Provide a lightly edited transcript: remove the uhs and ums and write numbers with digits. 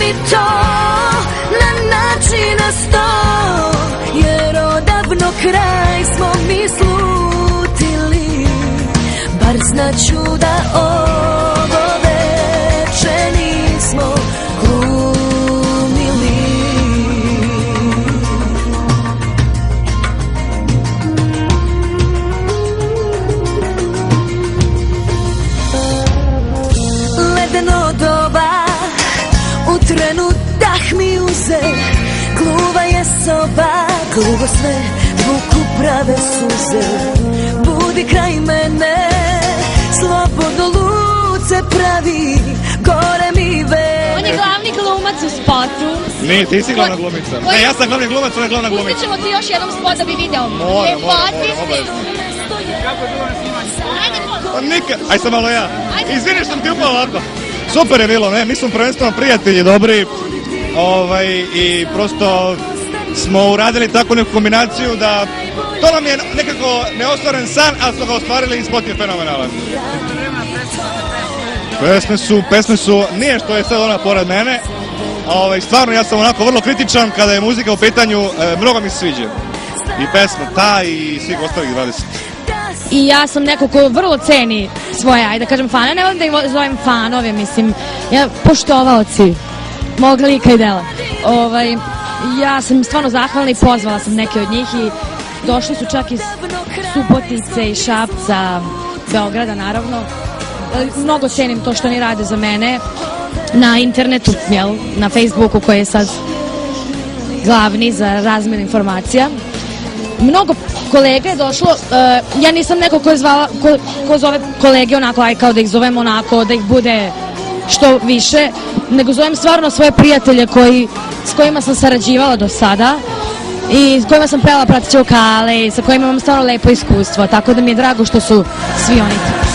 mi to na način na sto, jer odavno kraj smo mi slutili. Bar znaću da ovo veče nismo glumili. Ledeno doba u trenu dah mi uze, gluva je soba, gluvo sve vuku prave suze. Budi kraj mene, slobodno luce pravi, gore mi vene. On je glavni glumac u spotu. Ne, ti si glavna glumica. Ne, ja sam glavni glumac, ona je glavna glumica. Pustit ćemo ti još jedan spot da bi video. Moram, obavezno. Pa nikad, aj sam malo ja. Izvini što sam ti upao ovako. Super je bilo, ne, mi smo prvenstveno prijatelji dobri. I prosto smo uradili takvu neku kombinaciju da to nam je nekako neostvaren san, ali smo ga ostvarili i spot je fenomenalan. Pesme su, nije što je sad ona pored mene, stvarno ja sam onako vrlo kritičan kada je muzika u pitanju, mnogo mi se sviđa. I pesma ta i svih ostalih 20. I ja sam neko ko vrlo ceni svoje, ajde da kažem fane, ne volim da ih zovem fanove, mislim, poštovaoci mog lika i dela. Ja sam stvarno zahvalna i pozvala sam neke od njih i došli su čak iz Subotice i Šapca, Beograda naravno. Mnogo cenim to što oni rade za mene na internetu, na Facebooku koji je sad glavni za razmjenu informacija. Mnogo kolega je došlo, ja nisam neko ko zove kolege onako, aj kao da ih zovem onako, da ih bude što više, nego zovem stvarno svoje prijatelje s kojima sam sarađivala do sada i s kojima sam pevala prateće vokale i sa kojima imam stvarno lepo iskustvo, tako da mi je drago što su svi oni tu.